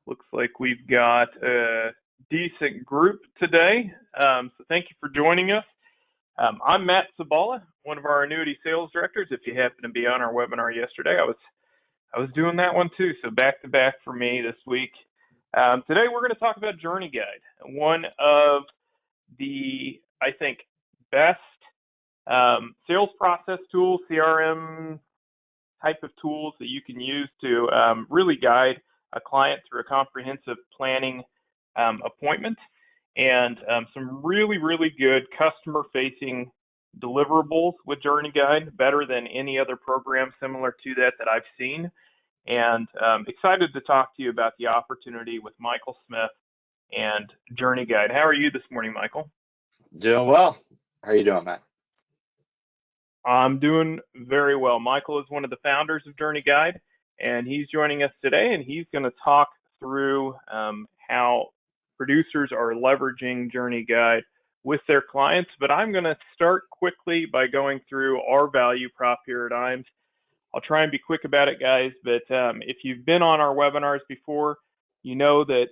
Looks like we've got a decent group today. So thank you for joining us. I'm Matt Sabala, one of our annuity sales directors. If you happen to be on our webinar yesterday, I was doing that one too. So back to back for me this week. Today we're going to talk about JourneyGuide, one of the, I think, best sales process tools, CRM type of tools that you can use to really guide a client through a comprehensive planning appointment, and some really, really good customer-facing deliverables with JourneyGuide, better than any other program similar to that I've seen. And excited to talk to you about the opportunity with Michael Smith and JourneyGuide. How are you this morning, Michael? Doing well. How are you doing, Matt? I'm doing very well. Michael is one of the founders of JourneyGuide, and he's joining us today, and he's going to talk through how producers are leveraging JourneyGuide with their clients. But I'm going to start quickly by going through our value prop here at IMES. I'll try and be quick about it, guys, but if you've been on our webinars before, you know that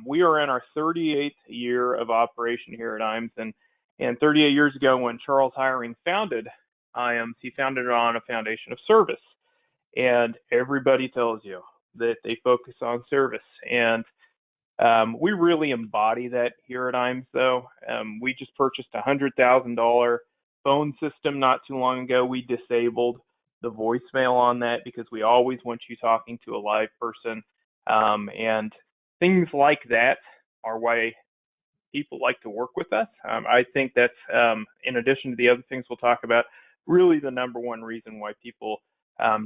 we are in our 38th year of operation here at IMES, and 38 years ago when Charles Hiring founded IMES, he founded it on a foundation of service. And everybody tells you that they focus on service. And we really embody that here at IMES, though. We just purchased a $100,000 phone system not too long ago. We disabled the voicemail on that because we always want you talking to a live person. And things like that are why people like to work with us. I think that's, in addition to the other things we'll talk about, really the number one reason why people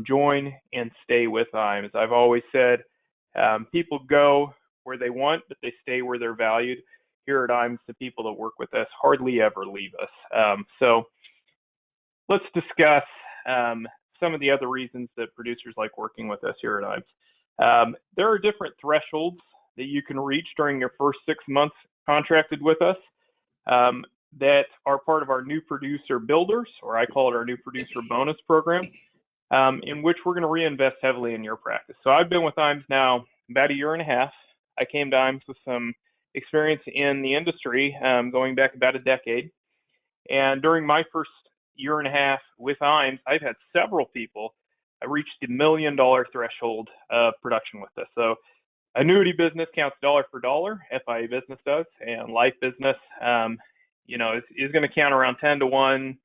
join and stay with IMES. I've always said people go where they want, but they stay where they're valued. Here at IMES, the people that work with us hardly ever leave us. So let's discuss some of the other reasons that producers like working with us here at IMES. There are different thresholds that you can reach during your first 6 months contracted with us that are part of our new producer builders, or I call it our new producer bonus program, in which we're going to reinvest heavily in your practice. So I've been with IMES now about a year and a half. I came to IMES with some experience in the industry going back about a decade. And during my first year and a half with IMES, I've had several people reach the $1 million threshold of production with us. So annuity business counts dollar for dollar, FIA business does, and life business is going to count around 10 to 1,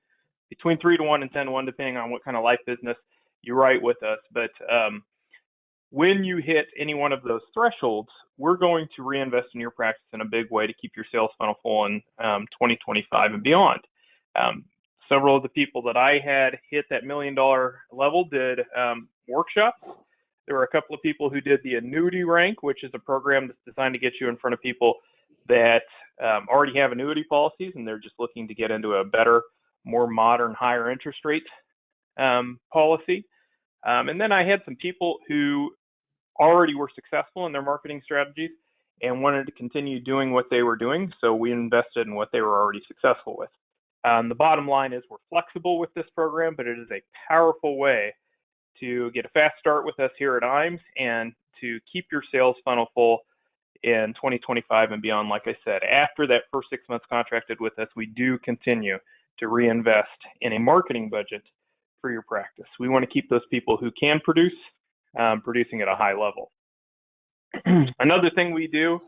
between 3 to 1 and 10 to 1, depending on what kind of life business you write with us. But when you hit any one of those thresholds, we're going to reinvest in your practice in a big way to keep your sales funnel full in 2025 and beyond. Several of the people that I had hit that $1 million level did workshops. There were a couple of people who did the annuity rank, which is a program that's designed to get you in front of people that already have annuity policies and they're just looking to get into a better, more modern, higher interest rate policy. And then I had some people who already were successful in their marketing strategies and wanted to continue doing what they were doing. So we invested in what they were already successful with. The bottom line is we're flexible with this program, but it is a powerful way to get a fast start with us here at IMES and to keep your sales funnel full in 2025 and beyond. Like I said, after that first 6 months contracted with us, we do continue to reinvest in a marketing budget for your practice. We want to keep those people who can produce, producing at a high level. Another thing we do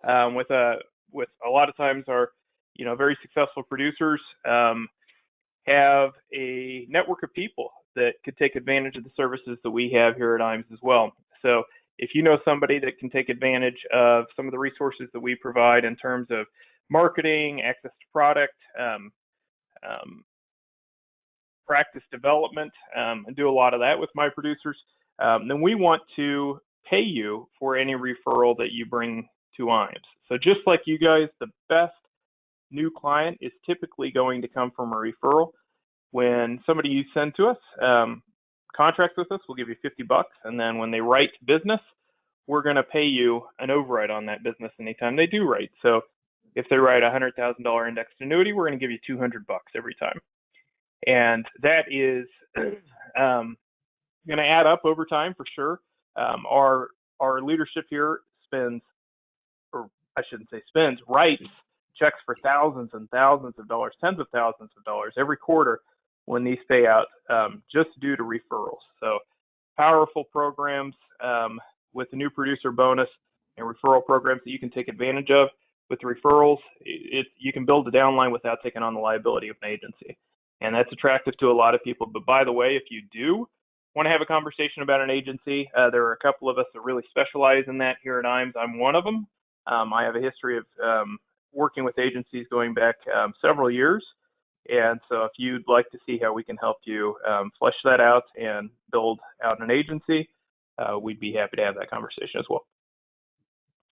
with a lot of times our very successful producers have a network of people that could take advantage of the services that we have here at IMES as well. So if you know somebody that can take advantage of some of the resources that we provide in terms of marketing, access to product, practice development, and do a lot of that with my producers, then we want to pay you for any referral that you bring to IMES. So just like you guys, the best new client is typically going to come from a referral. When somebody you send to us contracts with us, we'll give you $50, and then when they write business, we're going to pay you an override on that business anytime they do write. So if they write a $100,000 indexed annuity, we're going to give you $200 every time, and that is going to add up over time for sure. Our leadership here spends, or I shouldn't say spends, writes checks for thousands and thousands of dollars, tens of thousands of dollars every quarter when these pay out, just due to referrals. So powerful programs with the new producer bonus and referral programs that you can take advantage of. With referrals, you can build a downline without taking on the liability of an agency. And that's attractive to a lot of people. But by the way, if you do want to have a conversation about an agency, there are a couple of us that really specialize in that here at IAMS. I'm one of them. I have a history of working with agencies going back several years. And so if you'd like to see how we can help you flesh that out and build out an agency, we'd be happy to have that conversation as well.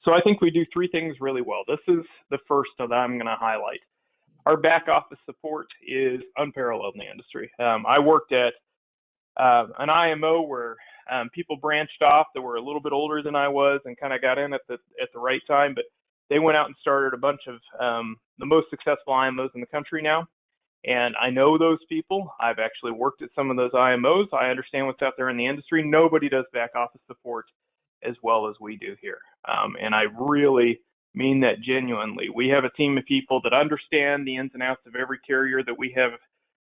So I think we do three things really well. This is the first that I'm going to highlight. Our back office support is unparalleled in the industry. I worked at an IMO where people branched off that were a little bit older than I was and kind of got in at the right time, but they went out and started a bunch of the most successful IMOs in the country now. And I know those people. I've actually worked at some of those IMOs. I understand what's out there in the industry. Nobody does back office support as well as we do here. And I really mean that genuinely. We have a team of people that understand the ins and outs of every carrier that we have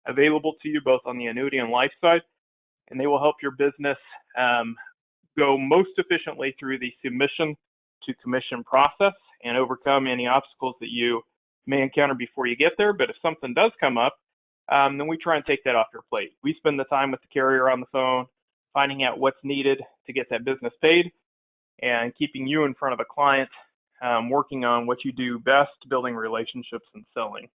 available to you, both on the annuity and life side, and they will help your business go most efficiently through the submission to commission process and overcome any obstacles that you may encounter before you get there. But if something does come up, then we try and take that off your plate. We spend the time with the carrier on the phone, finding out what's needed to get that business paid, and keeping you in front of a client, working on what you do best, building relationships and selling.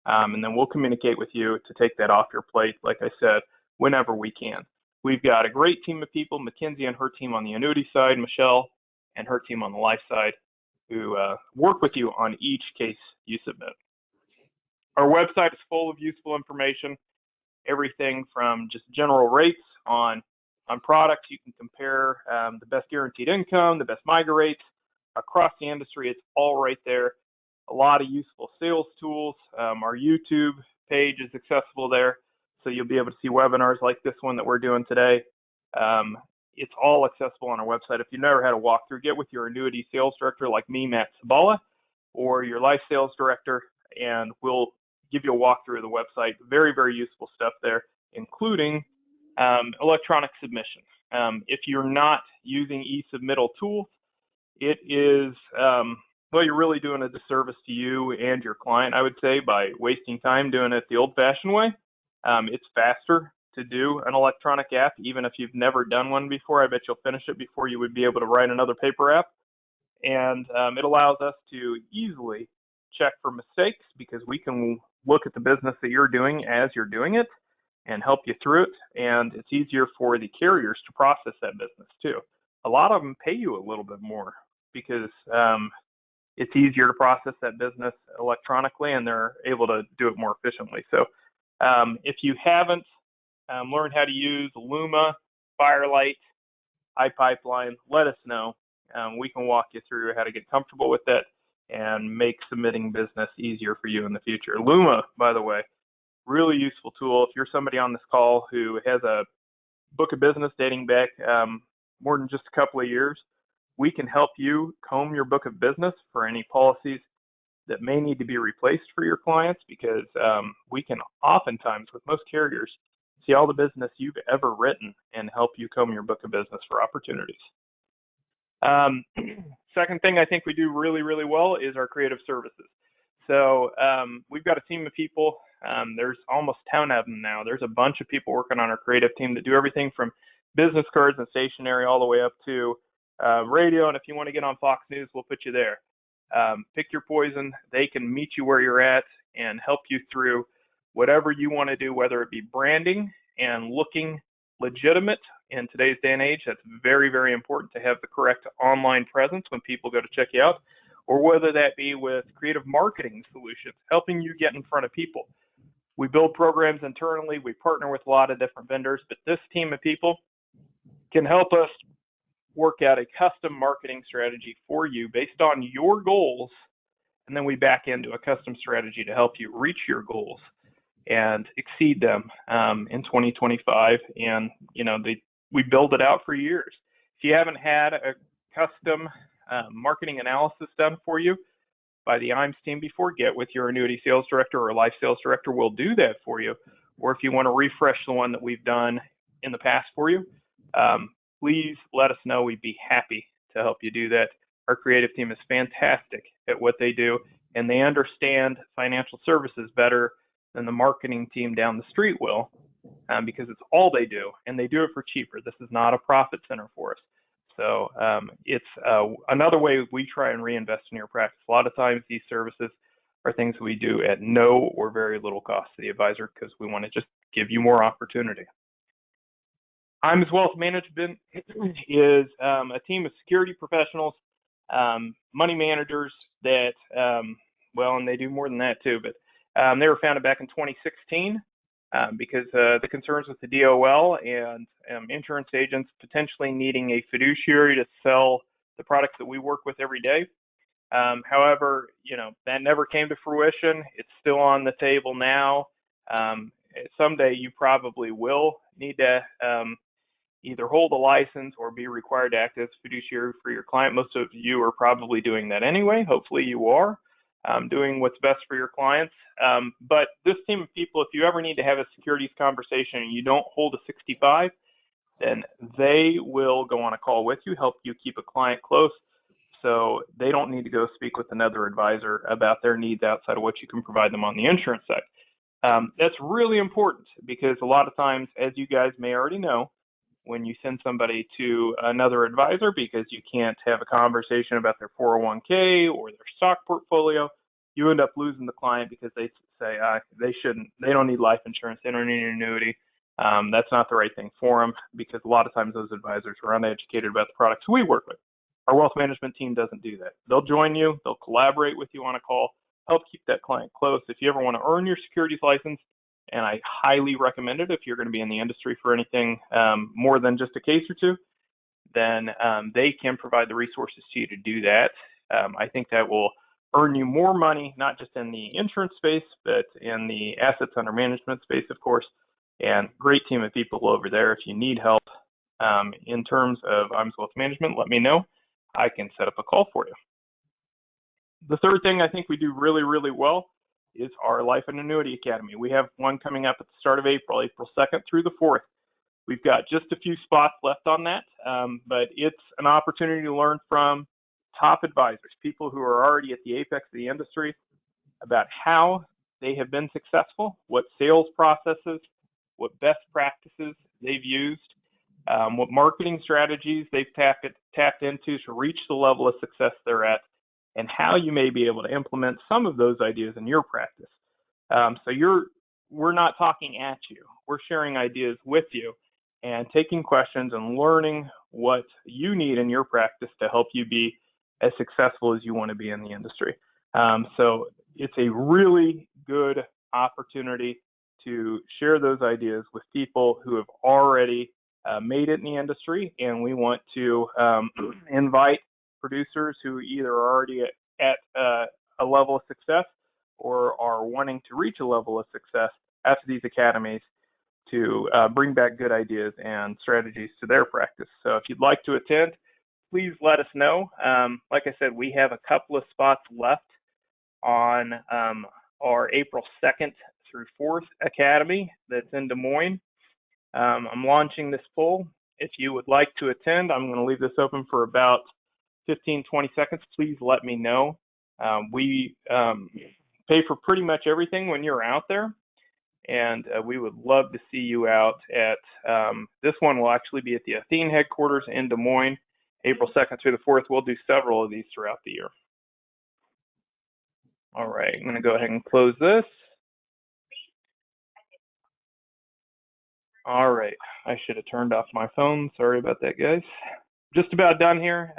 And then we'll communicate with you to take that off your plate, like I said, whenever we can. We've got a great team of people, Mackenzie and her team on the annuity side, Michelle and her team on the life side, who work with you on each case you submit. Our website is full of useful information, everything from just general rates on products. You can compare the best guaranteed income, the best MIGA rates across the industry. It's all right there. A lot of useful sales tools. Our YouTube page is accessible there, so you'll be able to see webinars like this one that we're doing today. It's all accessible on our website. If you've never had a walkthrough, get with your annuity sales director like me, Matt Sabala, or your life sales director, and we'll give you a walkthrough of the website. Very, very useful stuff there, including electronic submission. If you're not using e-submittal tools, it is, well, you're really doing a disservice to you and your client, I would say, by wasting time doing it the old-fashioned way. It's faster to do an electronic app, even if you've never done one before. I bet you'll finish it before you would be able to write another paper app. And it allows us to easily check for mistakes because we can look at the business that you're doing as you're doing it and help you through it. And it's easier for the carriers to process that business too. A lot of them pay you a little bit more because it's easier to process that business electronically and they're able to do it more efficiently. So if you haven't learned how to use Luma, Firelight, iPipeline, let us know. We can walk you through how to get comfortable with it and make submitting business easier for you in the future. Luma, by the way, really useful tool. If you're somebody on this call who has a book of business dating back more than just a couple of years, we can help you comb your book of business for any policies that may need to be replaced for your clients, because we can oftentimes, with most carriers, see all the business you've ever written and help you comb your book of business for opportunities. Second thing I think we do really, really well is our creative services. So we've got a team of people. There's almost 10 of them now. There's a bunch of people working on our creative team that do everything from business cards and stationery all the way up to radio. And if you want to get on Fox News, we'll put you there. Pick your poison. They can meet you where you're at and help you through whatever you want to do, whether it be branding and looking legitimate in today's day and age. That's very, very important to have the correct online presence when people go to check you out, or whether that be with creative marketing solutions, helping you get in front of people. We build programs internally. We partner with a lot of different vendors, but this team of people can help us work out a custom marketing strategy for you based on your goals, and then we back into a custom strategy to help you reach your goals and exceed them in 2025. And we build it out for years. If you haven't had a custom marketing analysis done for you by the IMS team before, get with your annuity sales director or life sales director. We'll do that for you. Or if you want to refresh the one that we've done in the past for you, please let us know. We'd be happy to help you do that. Our creative team is fantastic at what they do, and they understand financial services better than the marketing team down the street will, because it's all they do, and they do it for cheaper. This is not a profit center for us. So it's another way we try and reinvest in your practice. A lot of times these services are things we do at no or very little cost to the advisor because we want to just give you more opportunity. IMS Wealth Management is a team of security professionals, money managers that, well, and they do more than that too, but they were founded back in 2016 because the concerns with the DOL and insurance agents potentially needing a fiduciary to sell the products that we work with every day. However, that never came to fruition. It's still on the table now. Someday you probably will need to either hold a license or be required to act as fiduciary for your client. Most of you are probably doing that anyway. Hopefully you are doing what's best for your clients. But this team of people, if you ever need to have a securities conversation and you don't hold a 65, then they will go on a call with you, help you keep a client close, so they don't need to go speak with another advisor about their needs outside of what you can provide them on the insurance side. That's really important because a lot of times, as you guys may already know, when you send somebody to another advisor because you can't have a conversation about their 401k or their stock portfolio, you end up losing the client because they say they don't need life insurance, they don't need an annuity. That's not the right thing for them because a lot of times those advisors are uneducated about the products we work with. Our wealth management team doesn't do that. They'll join you, they'll collaborate with you on a call, help keep that client close. If you ever want to earn your securities license, and I highly recommend it if you're going to be in the industry for anything more than just a case or two, then they can provide the resources to you to do that. I think that will earn you more money, not just in the insurance space, but in the assets under management space, of course. And great team of people over there. If you need help in terms of IMS Wealth Management, let me know. I can set up a call for you. The third thing I think we do really, really well is our Life and Annuity Academy. We have one coming up at the start of April 2nd through the 4th. We've got just a few spots left on that, but it's an opportunity to learn from top advisors, people who are already at the apex of the industry, about how they have been successful, what sales processes, what best practices they've used, what marketing strategies they've tapped into to reach the level of success they're at, and how you may be able to implement some of those ideas in your practice. We're not talking at you. We're sharing ideas with you and taking questions and learning what you need in your practice to help you be as successful as you want to be in the industry. So it's a really good opportunity to share those ideas with people who have already made it in the industry, and we want to invite producers who either are already at a level of success or are wanting to reach a level of success after these academies to bring back good ideas and strategies to their practice. So if you'd like to attend, please let us know. Like I said, we have a couple of spots left on our April 2nd through 4th Academy that's in Des Moines. I'm launching this poll. If you would like to attend, I'm going to leave this open for about 15-20 seconds. Please let me know. We pay for pretty much everything when you're out there, and we would love to see you out at this one will actually be at the Athene headquarters in Des Moines, April 2nd through the 4th. We'll do several of these throughout the year. All right, I'm going to go ahead and close this. All right, I should have turned off my phone. Sorry about that, guys. Just about done here.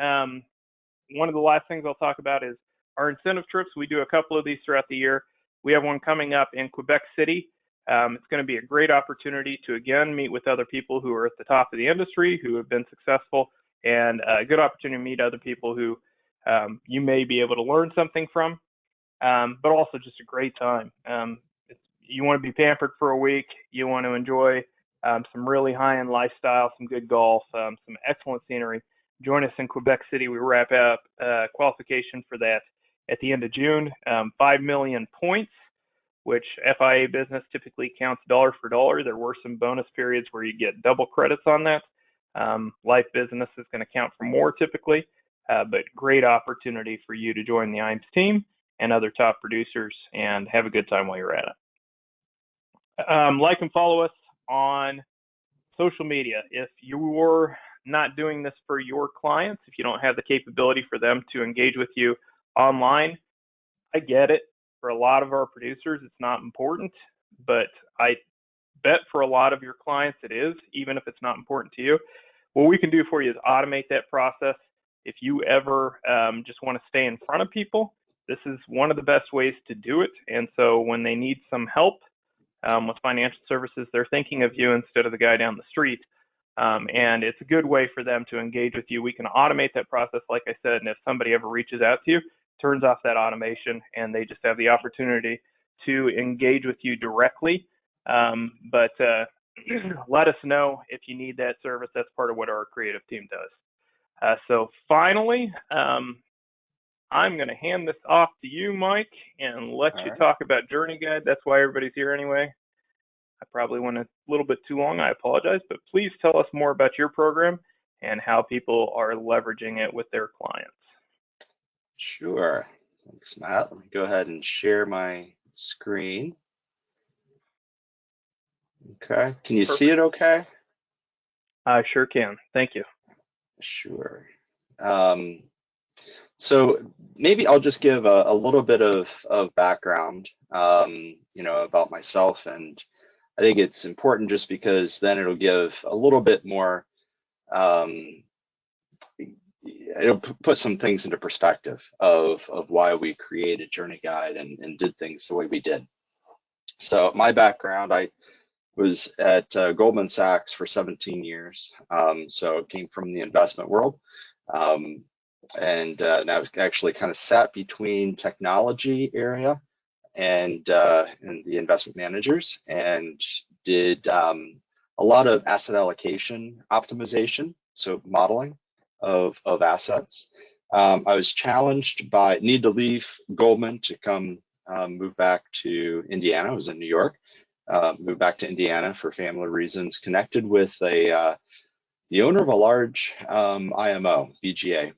One of the last things I'll talk about is our incentive trips. We do a couple of these throughout the year. We have one coming up in Quebec City. It's going to be a great opportunity to, again, meet with other people who are at the top of the industry, who have been successful, and a good opportunity to meet other people who you may be able to learn something from, but also just a great time. You want to be pampered for a week. You want to enjoy some really high-end lifestyle, some good golf, some excellent scenery. join us in Quebec City. We wrap up qualification for that at the end of June. 5 million points, which FIA business typically counts dollar for dollar. There were some bonus periods where you get double credits on that. Life business is going to count for more typically, but great opportunity for you to join the IMES team and other top producers and have a good time while you're at it. Like and follow us on social media. If you're not doing this for your clients, if you don't have the capability for them to engage with you online, I get it. For a lot of our producers, it's not important, but I bet for a lot of your clients it is, even if it's not important to you. What we can do for you is automate that process. If you ever just want to stay in front of people, this is one of the best ways to do it. And so when they need some help with financial services, they're thinking of you instead of the guy down the street. And it's a good way for them to engage with you. We can automate that process, like I said, and if somebody ever reaches out to you, turns off that automation, and they just have the opportunity to engage with you directly. But let us know if you need that service. That's part of what our creative team does. So finally, I'm going to hand this off to you, Mike, and let you talk about JourneyGuide. That's why everybody's here anyway. I probably went a little bit too long. I apologize, but please tell us more about your program and how people are leveraging it with their clients. Sure. Thanks, Matt. Let me go ahead and share my screen. Okay. Can you see it okay? I sure can. Thank you. Sure. So maybe I'll just give a little bit of background, about myself, and I think it's important just because then it'll give a little bit more, it'll put some things into perspective of why we created JourneyGuide and did things the way we did. So my background, I was at Goldman Sachs for 17 years. So came from the investment world. And I've actually kind of sat between technology area and the investment managers, and did a lot of asset allocation optimization, so modeling of assets. I was challenged by need to leave Goldman to come move back to Indiana. I was in New York, moved back to Indiana for family reasons, connected with the owner of a large IMO, BGA.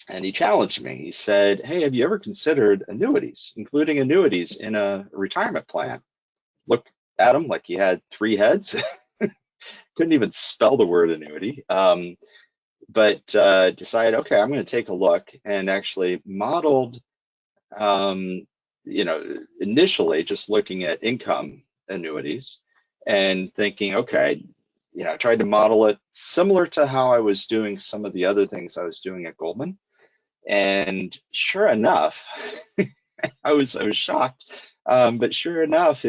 And he challenged me. He said, "Hey, have you ever considered annuities, including annuities in a retirement plan?" Looked at him like he had 3 heads. Couldn't even spell the word annuity. But decided, okay, I'm going to take a look, and actually modeled, initially just looking at income annuities and thinking, okay, tried to model it similar to how I was doing some of the other things I was doing at Goldman. And sure enough, I was shocked, but sure enough,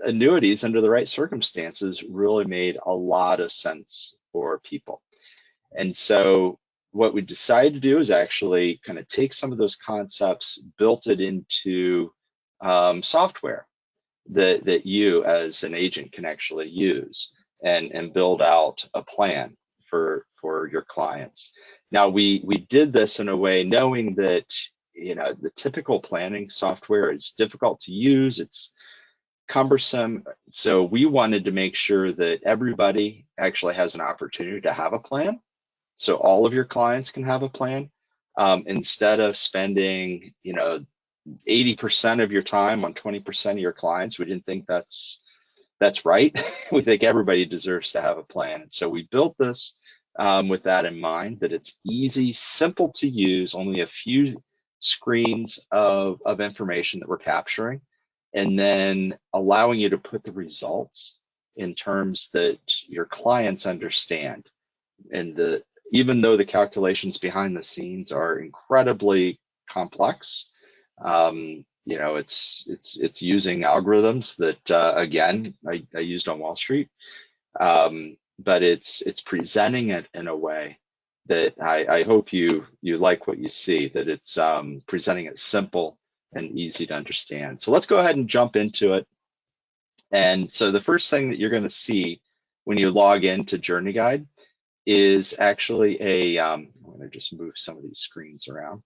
annuities under the right circumstances really made a lot of sense for people. And so what we decided to do is actually kind of take some of those concepts, built it into software that you as an agent can actually use and build out a plan for your clients. Now we did this in a way knowing that the typical planning software is difficult to use, it's cumbersome. So we wanted to make sure that everybody actually has an opportunity to have a plan. So all of your clients can have a plan, instead of spending 80% of your time on 20% of your clients. We didn't think that's right. We think everybody deserves to have a plan. And so we built this with that in mind, that it's easy, simple to use, only a few screens of information that we're capturing, and then allowing you to put the results in terms that your clients understand. And even though the calculations behind the scenes are incredibly complex, it's using algorithms that again I used on Wall Street, but it's presenting it in a way that I hope you like what you see, that it's presenting it simple and easy to understand. So let's go ahead and jump into it. And so the first thing that you're going to see when you log into JourneyGuide is actually I'm going to just move some of these screens around.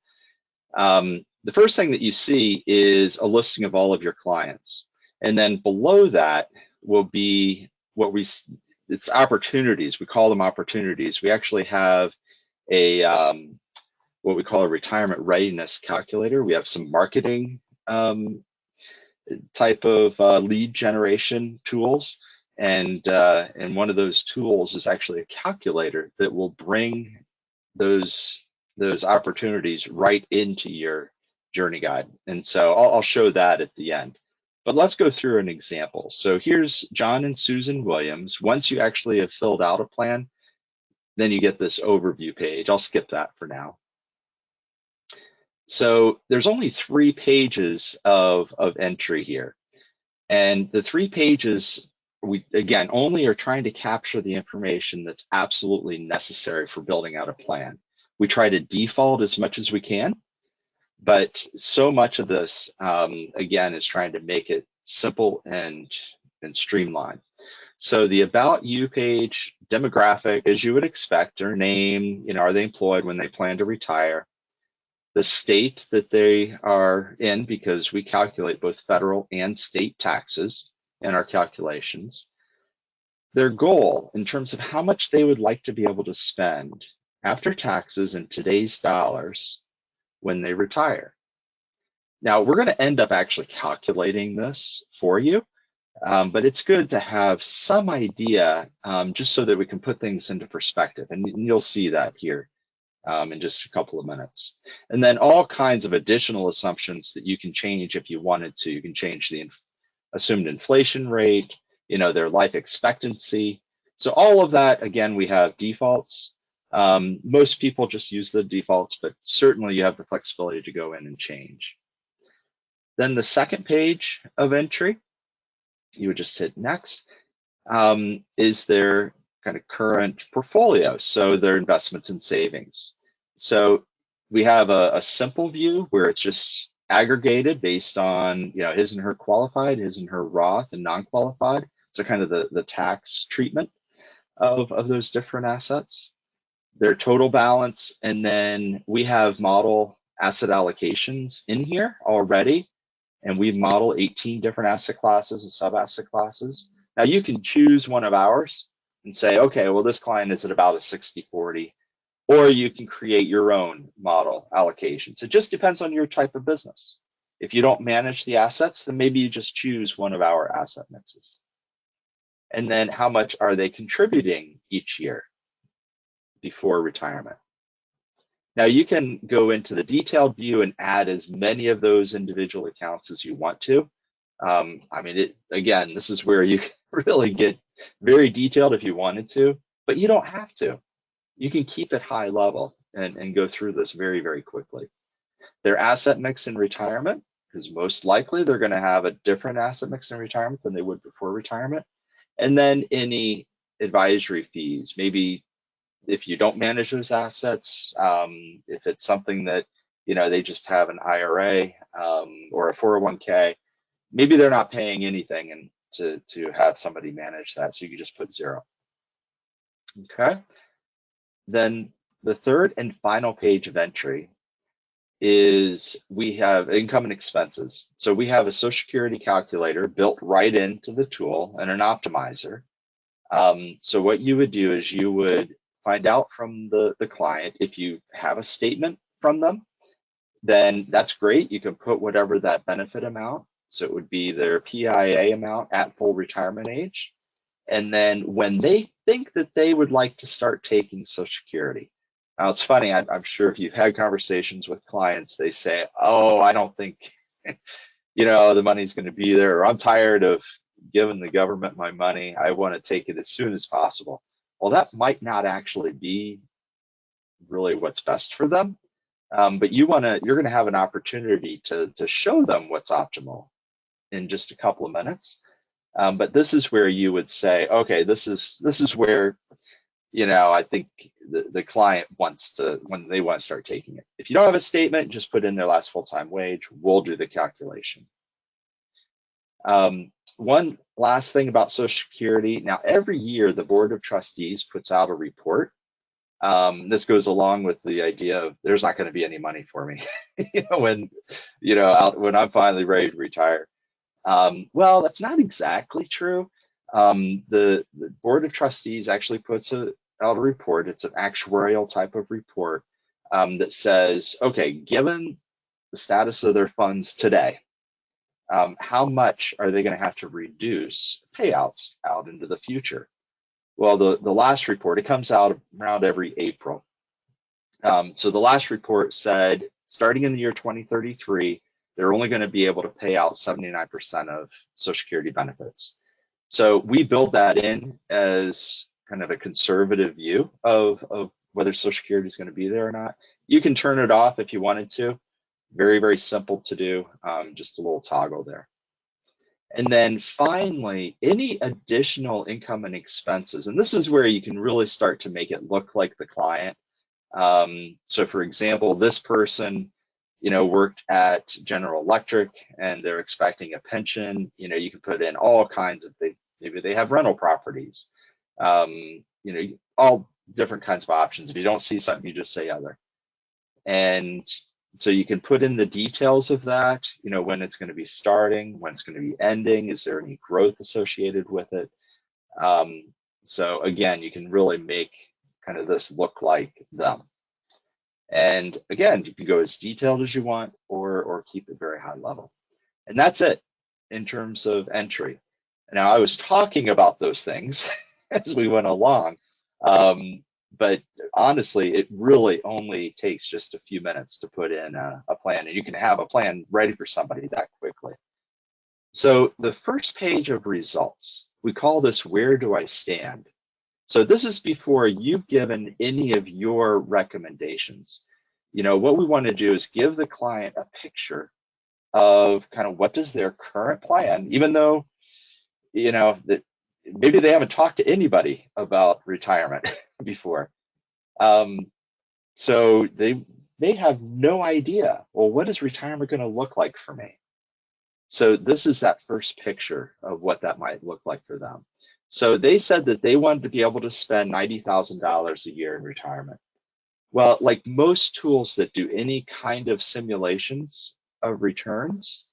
The first thing that you see is a listing of all of your clients. And then below that will be it's opportunities. We call them opportunities. We actually have a what we call a retirement readiness calculator. We have some marketing type of lead generation tools. And one of those tools is actually a calculator that will bring those opportunities right into your journey guide. And so I'll show that at the end. But let's go through an example. So here's John and Susan Williams. Once you actually have filled out a plan, then you get this overview page. I'll skip that for now. So there's only 3 pages of entry here. And the 3 pages, we again only are trying to capture the information that's absolutely necessary for building out a plan. We try to default as much as we can, but so much of this, again, is trying to make it simple and streamlined. So the About You page, demographic, as you would expect, their name, are they employed, when they plan to retire, the state that they are in, because we calculate both federal and state taxes in our calculations, their goal in terms of how much they would like to be able to spend after taxes in today's dollars when they retire. Now, we're going to end up actually calculating this for you, but it's good to have some idea just so that we can put things into perspective, and you'll see that here in just a couple of minutes. And then all kinds of additional assumptions that you can change if you wanted to. You can change the assumed inflation rate, their life expectancy. So all of that, again, we have defaults. Most people just use the defaults, but certainly you have the flexibility to go in and change. Then the second page of entry, you would just hit next, is their kind of current portfolio, so their investments and savings. So we have a simple view where it's just aggregated based on his and her qualified, his and her Roth, and non-qualified. So kind of the tax treatment of those different assets, their total balance, and then we have model asset allocations in here already, and we model 18 different asset classes and sub-asset classes. Now you can choose one of ours and say, okay, well, this client is at about a 60-40, or you can create your own model allocations. It just depends on your type of business. If you don't manage the assets, then maybe you just choose one of our asset mixes. And then how much are they contributing each year before retirement? Now you can go into the detailed view and add as many of those individual accounts as you want to. Again, this is where you can really get very detailed if you wanted to, but you don't have to. You can keep it high level and go through this very, very quickly. Their asset mix in retirement, because most likely they're going to have a different asset mix in retirement than they would before retirement. And then any advisory fees, maybe if you don't manage those assets, if it's something that they just have an IRA or a 401k, maybe they're not paying anything and to have somebody manage that, so you can just put 0. Okay. Then the third and final page of entry is we have income and expenses. So we have a Social Security calculator built right into the tool and an optimizer. So what you would do is you would find out from the client if you have a statement from them, then that's great. You can put whatever that benefit amount. So it would be their PIA amount at full retirement age. And then when they think that they would like to start taking Social Security. Now it's funny, I'm sure if you've had conversations with clients, they say, oh, I don't think the money's going to be there, or I'm tired of giving the government my money. I want to take it as soon as possible. Well, that might not actually be really what's best for them, but you're going to have an opportunity to show them what's optimal in just a couple of minutes. But this is where you would say, okay, this is where I think the client wants to, when they want to start taking it. If you don't have a statement, just put in their last full-time wage. We'll do the calculation. One last thing about Social Security. Now, every year, the Board of Trustees puts out a report This goes along with the idea of there's not going to be any money for me, when, when I'm finally ready to retire. Well, that's not exactly true. The Board of Trustees actually puts out a report. It's an actuarial type of report, that says, okay, given the status of their funds today, how much are they going to have to reduce payouts out into the future? Well, the last report, it comes out around every April. So the last report said, starting in the year 2033, they're only going to be able to pay out 79% of Social Security benefits. So we build that in as kind of a conservative view of whether Social Security is going to be there or not. You can turn it off if you wanted to. Very, very simple to do, just a little toggle there. And then finally, any additional income and expenses. And this is where you can really start to make it look like the client. So for example, this person, worked at General Electric and they're expecting a pension. You can put in all kinds of things. Maybe they have rental properties, all different kinds of options. If you don't see something, you just say other. And so you can put in the details of that, when it's going to be starting, when it's going to be ending, is there any growth associated with it? So again, you can really make kind of this look like them. And again, you can go as detailed as you want or keep it very high level. And that's it in terms of entry. Now, I was talking about those things as we went along, but honestly, it really only takes just a few minutes to put in a plan, and you can have a plan ready for somebody that quickly. So the first page of results, we call this "Where do I stand?" So this is before you've given any of your recommendations. What we want to do is give the client a picture of kind of what does their current plan, even though, that maybe they haven't talked to anybody about retirement before. So they may have no idea, well, what is retirement going to look like for me? So this is that first picture of what that might look like for them. So they said that they wanted to be able to spend $90,000 a year in retirement. Well, like most tools that do any kind of simulations of returns,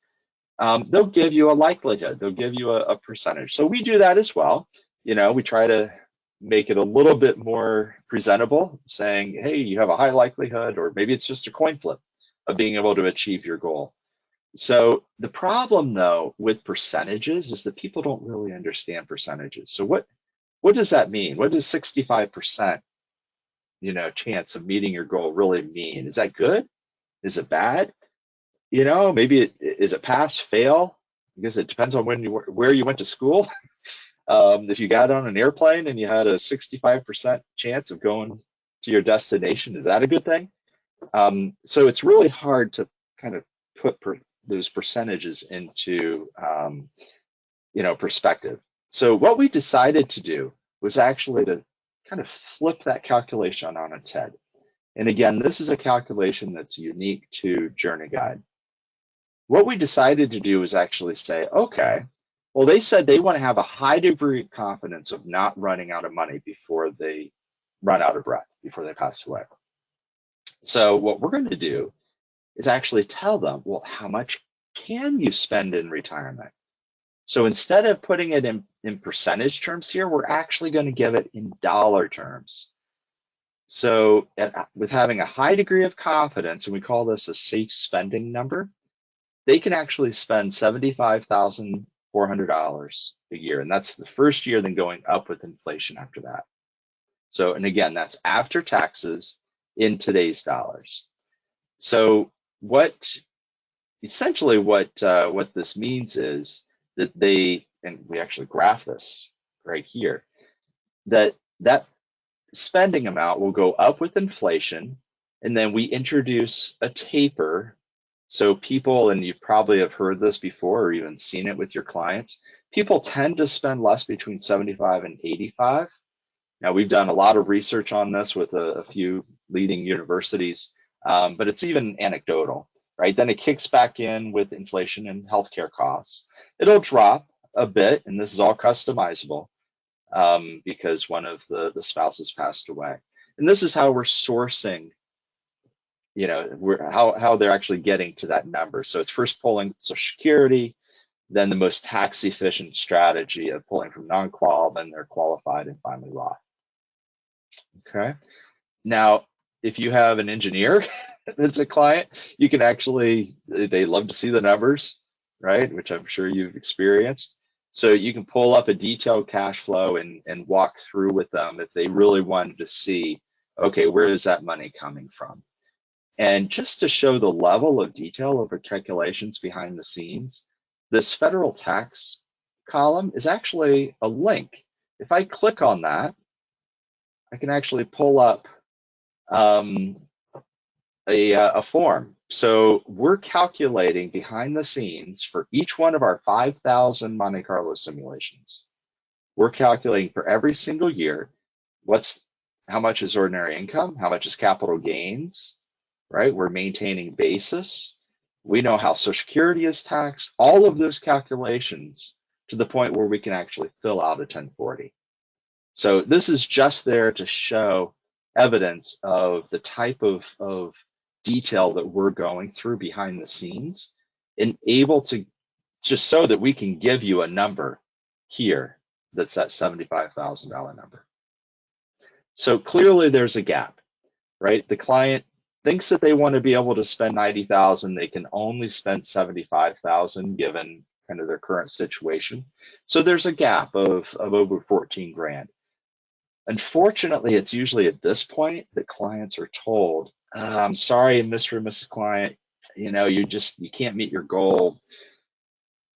they'll give you a likelihood, they'll give you a percentage. So we do that as well. We try to make it a little bit more presentable, saying, hey, you have a high likelihood, or maybe it's just a coin flip of being able to achieve your goal. So the problem, though, with percentages is that people don't really understand percentages. So what does that mean? What does 65%, chance of meeting your goal really mean? Is that good? Is it bad? Maybe is it pass, fail? Because it depends on where you went to school. If you got on an airplane and you had a 65% chance of going to your destination, is that a good thing? So it's really hard to kind of put those percentages into perspective. So what we decided to do was actually to kind of flip that calculation on its head. And again, this is a calculation that's unique to JourneyGuide. What we decided to do is actually say, okay, well, they said they want to have a high degree of confidence of not running out of money before they run out of breath, before they pass away. So what we're going to do is actually tell them, well, how much can you spend in retirement? So instead of putting it in percentage terms here, we're actually going to give it in dollar terms. So with having a high degree of confidence, and we call this a safe spending number, they can actually spend $75,400 a year. And that's the first year, then going up with inflation after that. So, and again, that's after taxes in today's dollars. So essentially what this means is that and we actually graph this right here, that spending amount will go up with inflation, and then we introduce a taper. So people, and you probably have heard this before or even seen it with your clients, people tend to spend less between 75 and 85. Now, we've done a lot of research on this with a few leading universities, but it's even anecdotal, right? Then it kicks back in with inflation and healthcare costs. It'll drop a bit, and this is all customizable because one of the spouses passed away. And this is how we're sourcing, how they're actually getting to that number. So it's first pulling Social Security, then the most tax efficient strategy of pulling from non-qual, then they're qualified, and finally Roth. Okay. Now, if you have an engineer that's a client, you can actually, they love to see the numbers, right? Which I'm sure you've experienced. So you can pull up a detailed cash flow and walk through with them if they really wanted to see, okay, where is that money coming from? And just to show the level of detail of the calculations behind the scenes, this federal tax column is actually a link. If I click on that, I can actually pull up a form. So we're calculating behind the scenes for each one of our 5,000 Monte Carlo simulations. We're calculating for every single year, how much is ordinary income, how much is capital gains, right? We're maintaining basis. We know how Social Security is taxed, all of those calculations to the point where we can actually fill out a 1040. So this is just there to show evidence of the type of detail that we're going through behind the scenes and able to just so that we can give you a number here that's that $75,000 number. So clearly there's a gap, right? The client thinks that they want to be able to spend 90,000, they can only spend 75,000 given kind of their current situation. So there's a gap of over 14 grand. Unfortunately, it's usually at this point that clients are told, I'm sorry, Mr. and Mrs. Client, you can't meet your goal.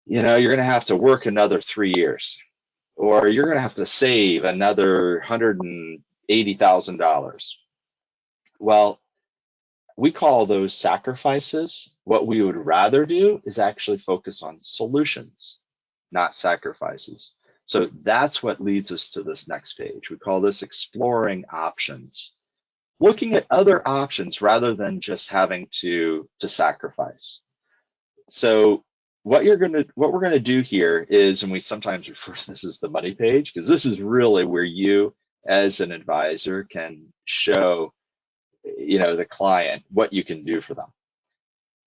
You're going to have to work another 3 years, or you're going to have to save another $180,000. Well, we call those sacrifices. What we would rather do is actually focus on solutions, not sacrifices. So that's what leads us to this next page. We call this exploring options, looking at other options rather than just having to sacrifice. So what we're going to do here is, and we sometimes refer to this as the money page, because this is really where you as an advisor can show the client what you can do for them.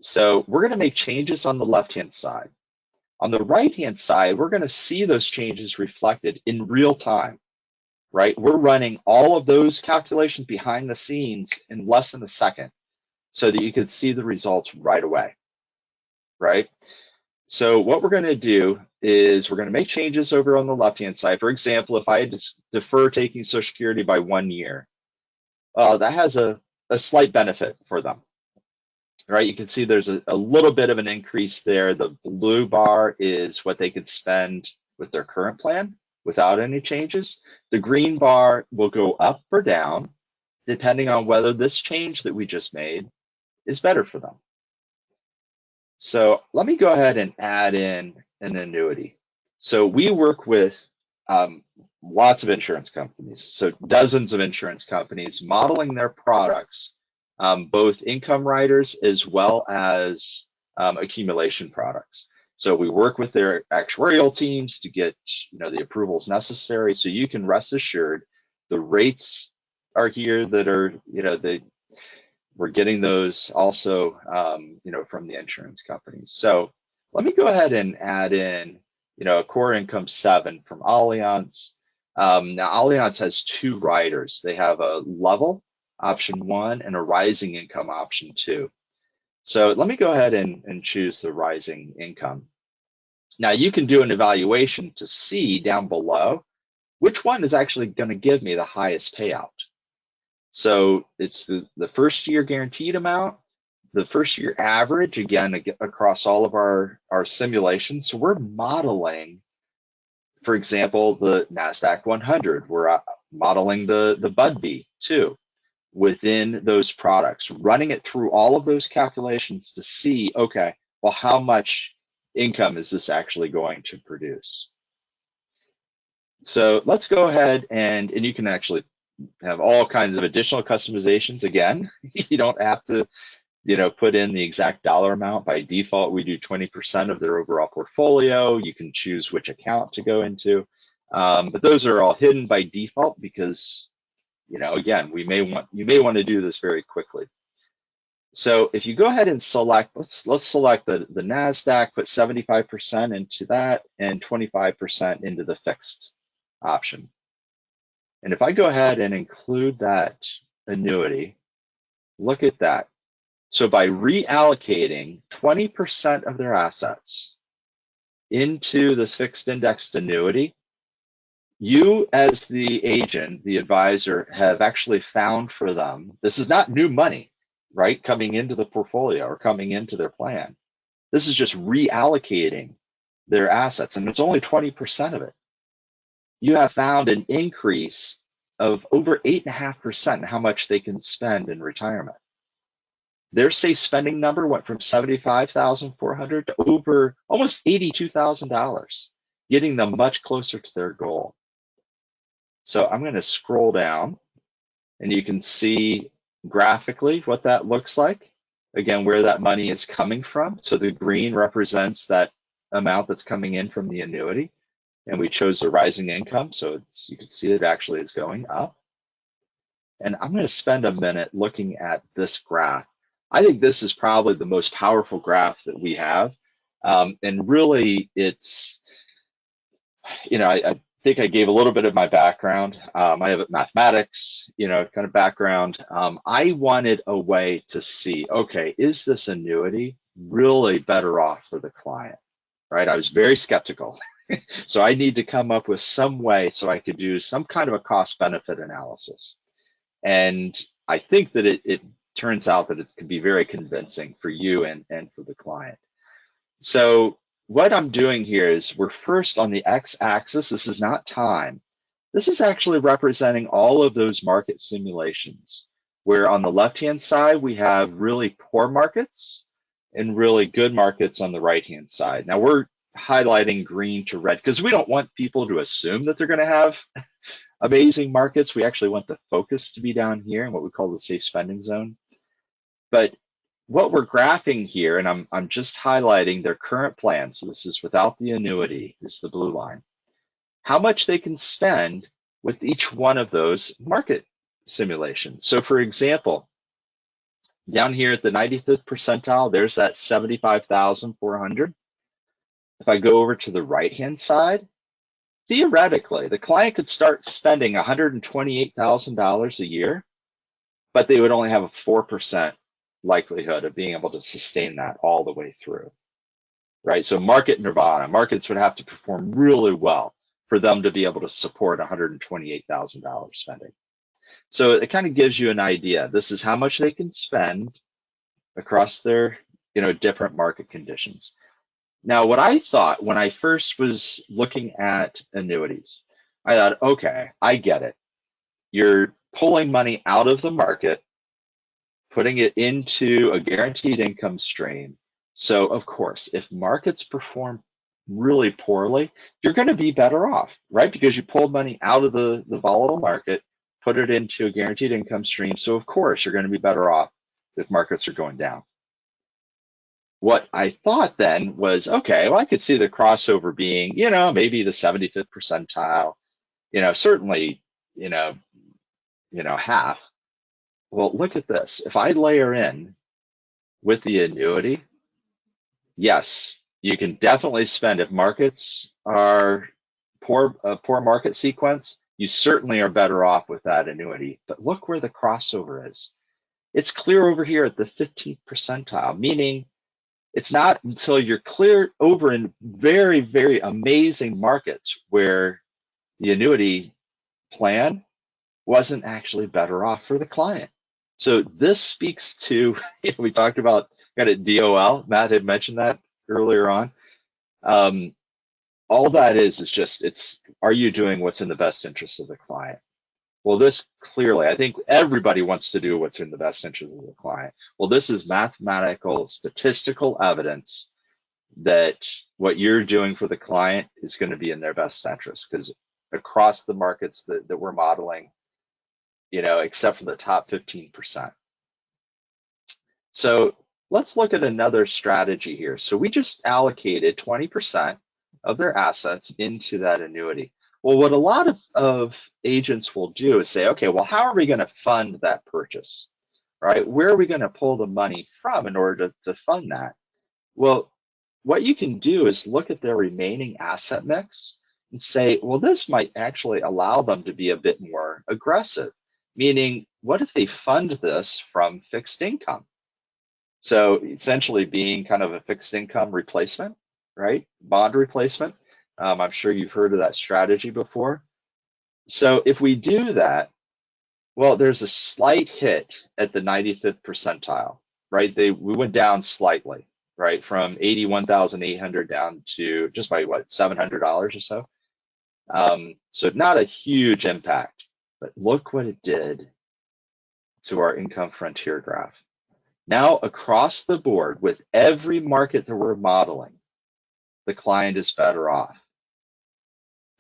So we're going to make changes on the left-hand side. On the right-hand side, we're going to see those changes reflected in real time, right? We're running all of those calculations behind the scenes in less than a second so that you can see the results right away, right? So what we're going to do is we're going to make changes over on the left-hand side. For example, if I had to defer taking Social Security by 1 year, that has a slight benefit for them. Right, you can see there's a little bit of an increase there. The blue bar is what they could spend with their current plan without any changes. The green bar will go up or down depending on whether this change that we just made is better for them. So let me go ahead and add in an annuity. So we work with lots of insurance companies, so dozens of insurance companies modeling their products, both income riders as well as accumulation products. So we work with their actuarial teams to get the approvals necessary. So you can rest assured the rates are here that are we're getting those also from the insurance companies. So let me go ahead and add in a core income 7 from Allianz. Now Allianz has 2 riders. They have a level option 1 and a rising income option 2. So let me go ahead and choose the rising income. Now you can do an evaluation to see down below which one is actually going to give me the highest payout. So it's the first year guaranteed amount, the first year average, again, across all of our simulations. So we're modeling, for example, the NASDAQ 100. We're modeling the BUDB too within those products, running it through all of those calculations to see, okay, well, how much income is this actually going to produce? So let's go ahead and you can actually have all kinds of additional customizations. Again, you don't have to put in the exact dollar amount. By default, we do 20% of their overall portfolio. You can choose which account to go into, but those are all hidden by default because again, you may want to do this very quickly. So if you go ahead and select, let's select the NASDAQ, put 75% into that and 25% into the fixed option. And if I go ahead and include that annuity, look at that. So by reallocating 20% of their assets into this fixed indexed annuity, you as the agent, the advisor, have actually found for them, this is not new money, right, coming into the portfolio or coming into their plan. This is just reallocating their assets, and it's only 20% of it. You have found an increase of over 8.5% in how much they can spend in retirement. Their safe spending number went from $75,400 to over almost $82,000, getting them much closer to their goal. So I'm going to scroll down, and you can see graphically what that looks like. Again, where that money is coming from. So the green represents that amount that's coming in from the annuity, and we chose the rising income, so you can see it actually is going up. And I'm going to spend a minute looking at this graph. I think this is probably the most powerful graph that we have. And really, it's, I think I gave a little bit of my background. I have a mathematics, kind of background. I wanted a way to see, okay, is this annuity really better off for the client, right? I was very skeptical. So I need to come up with some way so I could do some kind of a cost benefit analysis. And I think that it turns out that it can be very convincing for you and for the client. So what I'm doing here is we're first on the x-axis. This is not time. This is actually representing all of those market simulations, where on the left-hand side, we have really poor markets and really good markets on the right-hand side. Now we're highlighting green to red because we don't want people to assume that they're going to have amazing markets. We actually want the focus to be down here in what we call the safe spending zone. But what we're graphing here, and I'm just highlighting their current plan, so this is without the annuity, is the blue line, how much they can spend with each one of those market simulations. So for example, down here at the 95th percentile, there's that 75,400. If I go over to the right-hand side, theoretically, the client could start spending $128,000 a year, but they would only have a 4% likelihood of being able to sustain that all the way through, right? So market nirvana, markets would have to perform really well for them to be able to support $128,000 spending. So it kind of gives you an idea. This is how much they can spend across their, different market conditions. Now, what I thought when I first was looking at annuities, I thought, okay, I get it. You're pulling money out of the market, putting it into a guaranteed income stream. So of course, if markets perform really poorly, you're going to be better off, right? Because you pulled money out of the volatile market, put it into a guaranteed income stream. So of course, you're going to be better off if markets are going down. What I thought then was, okay, well, I could see the crossover being, maybe the 75th percentile, certainly, half. Well, look at this. If I layer in with the annuity, yes, you can definitely spend. If markets are a poor market sequence, you certainly are better off with that annuity. But look where the crossover is. It's clear over here at the 15th percentile, meaning it's not until you're clear over in very, very amazing markets where the annuity plan wasn't actually better off for the client. So this speaks to, we talked about kind of DOL, Matt had mentioned that earlier on. All that is just, are you doing what's in the best interest of the client? Well, this clearly, I think everybody wants to do what's in the best interest of the client. Well, this is mathematical, statistical evidence that what you're doing for the client is going to be in their best interest, because across the markets that we're modeling, except for the top 15%. So let's look at another strategy here. So we just allocated 20% of their assets into that annuity. Well, what a lot of agents will do is say, okay, well, how are we going to fund that purchase, right? Where are we going to pull the money from in order to fund that? Well, what you can do is look at their remaining asset mix and say, well, this might actually allow them to be a bit more aggressive. Meaning, what if they fund this from fixed income? So essentially being kind of a fixed income replacement, right? Bond replacement. I'm sure you've heard of that strategy before. So if we do that, well, there's a slight hit at the 95th percentile, right? We went down slightly, right? From 81,800 down to just by what, $700 or so. So not a huge impact, but look what it did to our income frontier graph. Now across the board with every market that we're modeling, the client is better off.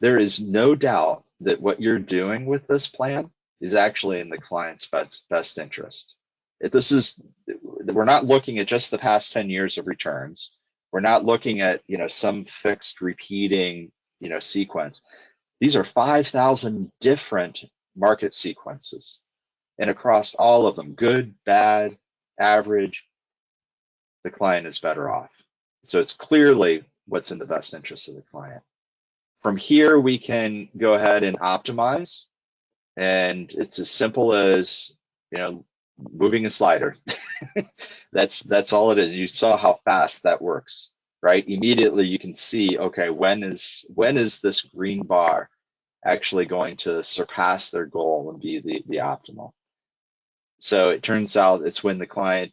There is no doubt that what you're doing with this plan is actually in the client's best interest. We're not looking at just the past 10 years of returns. We're not looking at, some fixed repeating, sequence. These are 5,000 different market sequences. And across all of them, good, bad, average, the client is better off. So it's clearly what's in the best interest of the client. From here, we can go ahead and optimize. And it's as simple as, moving a slider. That's all it is. You saw how fast that works, right? Immediately you can see, okay, when is this green bar actually going to surpass their goal and be the optimal? So it turns out it's when the client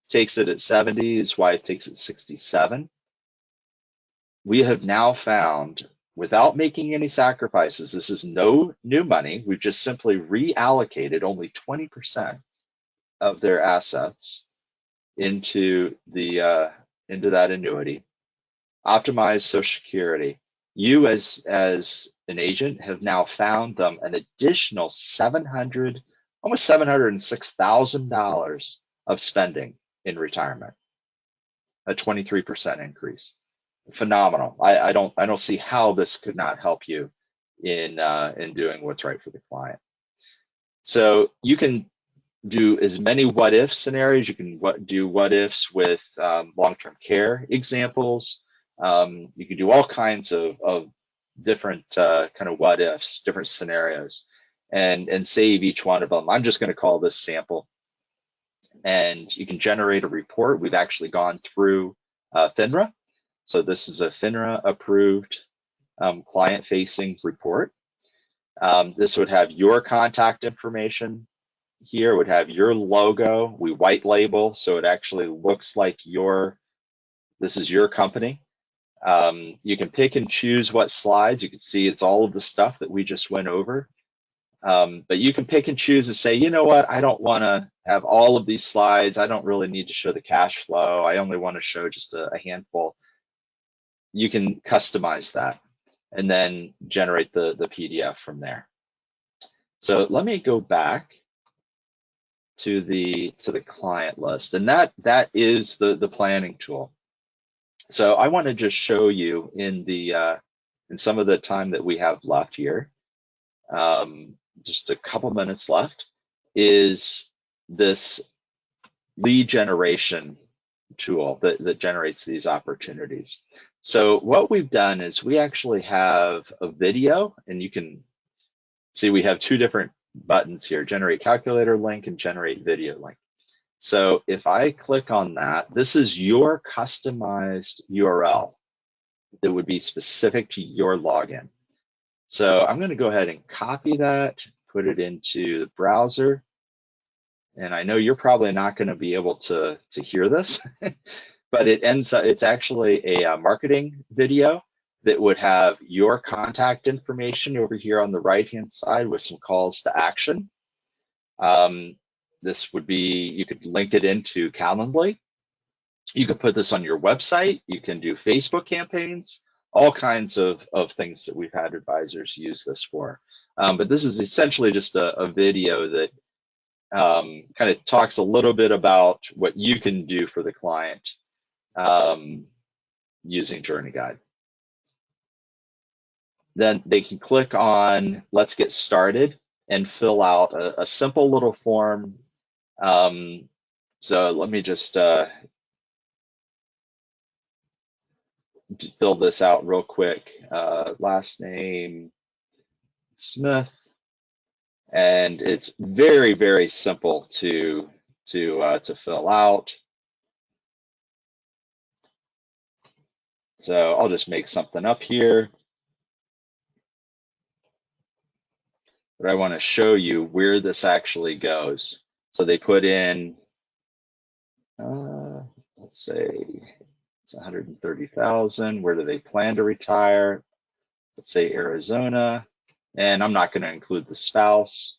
takes it at 70, his wife takes it 67. We have now found, without making any sacrifices, this is no new money. We've just simply reallocated only 20% of their assets into that annuity, optimize Social Security. You as an agent have now found them an additional almost $706,000 of spending in retirement, a 23% increase. Phenomenal. I don't see how this could not help you in doing what's right for the client. So you can do as many what if scenarios. You can do what ifs with long-term care examples. You can do all kinds of different kind of what ifs, different scenarios, and save each one of them. I'm just going to call this sample. And you can generate a report. We've actually gone through FINRA. So this is a FINRA approved client-facing report. This would have your contact information. Here would have your logo. We white label, so it actually looks like this is your company. You can pick and choose what slides. You can see it's all of the stuff that we just went over. But you can pick and choose and say, you know what, I don't want to have all of these slides. I don't really need to show the cash flow. I only want to show just a handful. You can customize that and then generate the PDF from there. So let me go back to the client list, and that is the planning tool. So I want to just show you in some of the time that we have left here, just a couple minutes left, is this lead generation tool that generates these opportunities. So what we've done is we actually have a video, and you can see we have two different buttons here, generate calculator link and generate video link. So if I click on that, this is your customized URL that would be specific to your login. So I'm going to go ahead and copy that, put it into the browser. And I know you're probably not going to be able to hear this, but it's actually a marketing video that would have your contact information over here on the right-hand side with some calls to action. This would be, you could link it into Calendly. You could put this on your website. You can do Facebook campaigns, all kinds of things that we've had advisors use this for. But this is essentially just a video that kind of talks a little bit about what you can do for the client using JourneyGuide. then they can click on Let's Get Started and fill out a simple little form. So let me just fill this out real quick. Last name Smith, and it's very, very simple to fill out. So I'll just make something up here. But I want to show you where this actually goes. So they put in, let's say it's 130,000. Where do they plan to retire? Let's say Arizona. And I'm not going to include the spouse.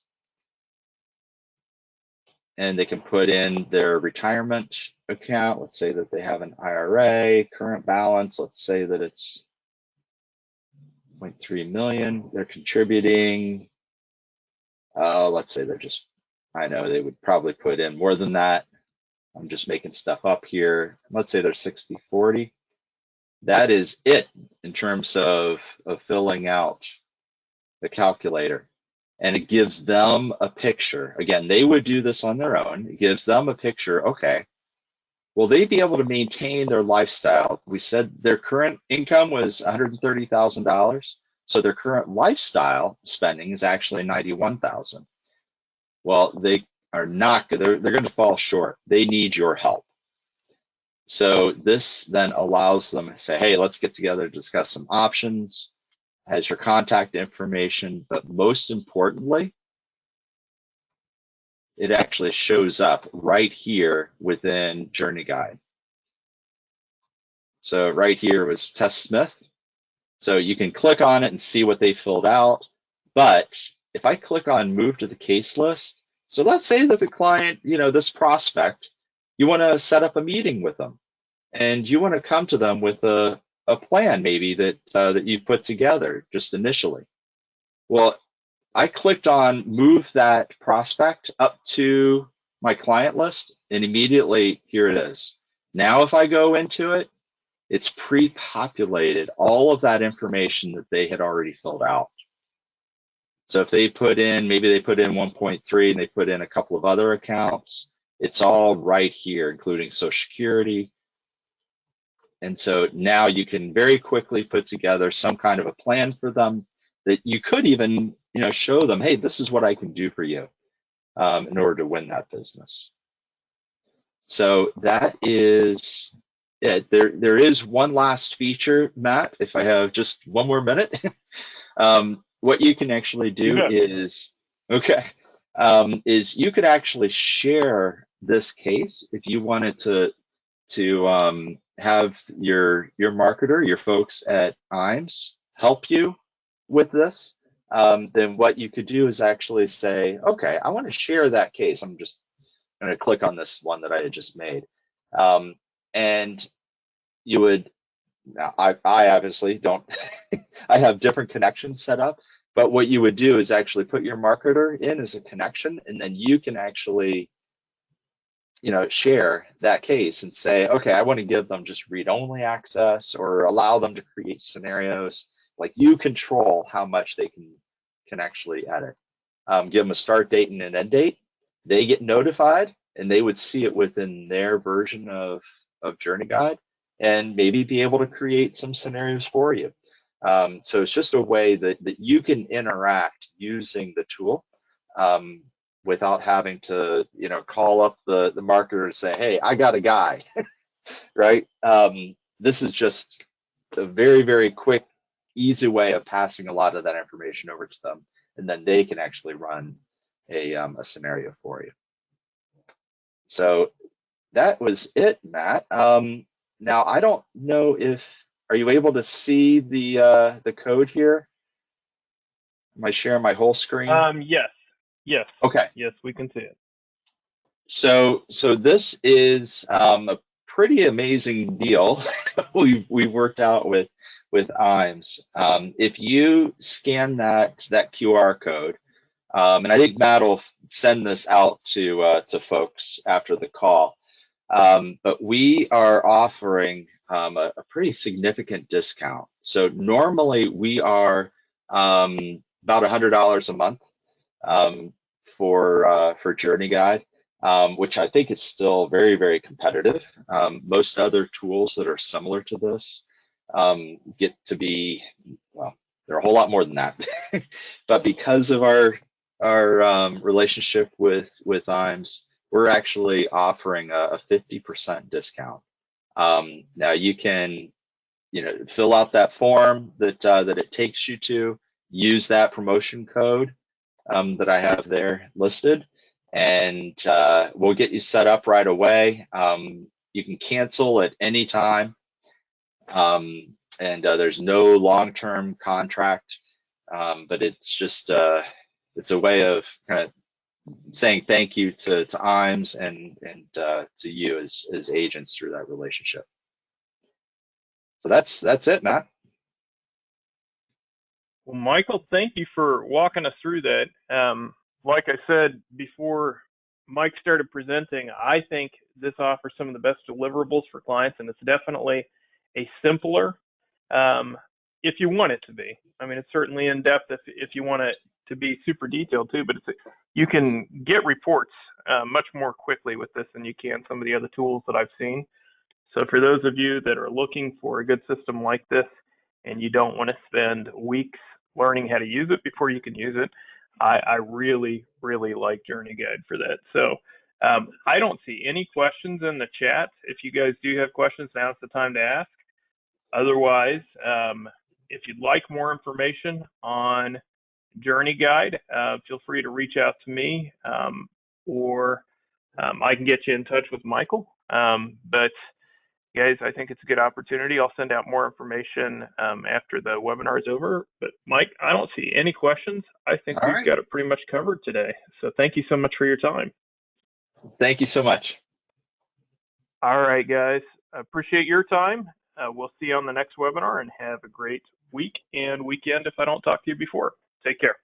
And they can put in their retirement account. Let's say that they have an IRA, current balance. Let's say that it's 0.3 million. They're contributing. Let's say they're just, I know they would probably put in more than that. I'm just making stuff up here. Let's say they're 60-40. That is it in terms of filling out the calculator. And it gives them a picture. Again, they would do this on their own. It gives them a picture. Okay, will they be able to maintain their lifestyle? We said their current income was $130,000. So their current lifestyle spending is actually $91,000. Well, they are not, they're going to fall short. They need your help. So this then allows them to say, hey, let's get together to discuss some options, has your contact information, but most importantly, it actually shows up right here within JourneyGuide. So right here was Tess Smith. So you can click on it and see what they filled out. But if I click on move to the case list, so let's say that the client, this prospect, you want to set up a meeting with them and you want to come to them with a plan maybe that you've put together just initially. Well, I clicked on move that prospect up to my client list and immediately here it is. Now, if I go into it, it's pre-populated all of that information that they had already filled out. So if they put in, maybe they put in 1.3 and they put in a couple of other accounts, it's all right here, including Social Security. And so now you can very quickly put together some kind of a plan for them that you could even, show them, hey, this is what I can do for you in order to win that business. So that is it. There is one last feature, Matt, if I have just one more minute. What you can actually do is, is you could actually share this case if you wanted to have your marketer, your folks at IMES help you with this. Then what you could do is actually say, okay, I want to share that case. I'm just going to click on this one that I had just made. And you would, now I obviously don't, I have different connections set up, but what you would do is actually put your marketer in as a connection, and then you can actually, share that case and say, okay, I want to give them just read-only access or allow them to create scenarios. Like you control how much they can actually edit. Give them a start date and an end date. They get notified and they would see it within their version of JourneyGuide and maybe be able to create some scenarios for you. So it's just a way that you can interact using the tool without having to, call up the marketer and say, hey, I got a guy, right? This is just a very, very quick, easy way of passing a lot of that information over to them, and then they can actually run a scenario for you. So that was it, Matt. Now I don't know if, are you able to see the code here? Am I sharing my whole screen? Yes. Okay. Yes, we can see it. So this is a pretty amazing deal we've worked out with IMES. If you scan that QR code, and I think Matt will send this out to folks after the call, but we are offering a pretty significant discount. So normally we are about $100 a month for JourneyGuide, which I think is still very, very competitive. Most other tools that are similar to this get to be, well, they're a whole lot more than that. But because of our relationship with IMES, we're actually offering a 50% discount. Now you can, fill out that form that it takes you to, use that promotion code that I have there listed, and we'll get you set up right away. You can cancel at any time, and there's no long-term contract, but it's just it's a way of kind of saying thank you to IMES and to you as agents through that relationship. So that's it, Matt. Well, Michael, thank you for walking us through that. Like I said before Mike started presenting, I think this offers some of the best deliverables for clients, and it's definitely a simpler, if you want it to be. I mean, it's certainly in depth if you want it to be super detailed too, but you can get reports much more quickly with this than you can some of the other tools that I've seen. So for those of you that are looking for a good system like this and you don't want to spend weeks learning how to use it before you can use it, I really, really like JourneyGuide for that. So I don't see any questions in the chat. If you guys do have questions, now's the time to ask. Otherwise, if you'd like more information on JourneyGuide, feel free to reach out to me, or I can get you in touch with Michael. But guys, I think it's a good opportunity. I'll send out more information after the webinar is over. But Mike, I don't see any questions. I think we've got it pretty much covered today. So thank you so much for your time. Thank you so much. All right, guys. I appreciate your time. We'll see you on the next webinar, and have a great week and weekend if I don't talk to you before. Take care.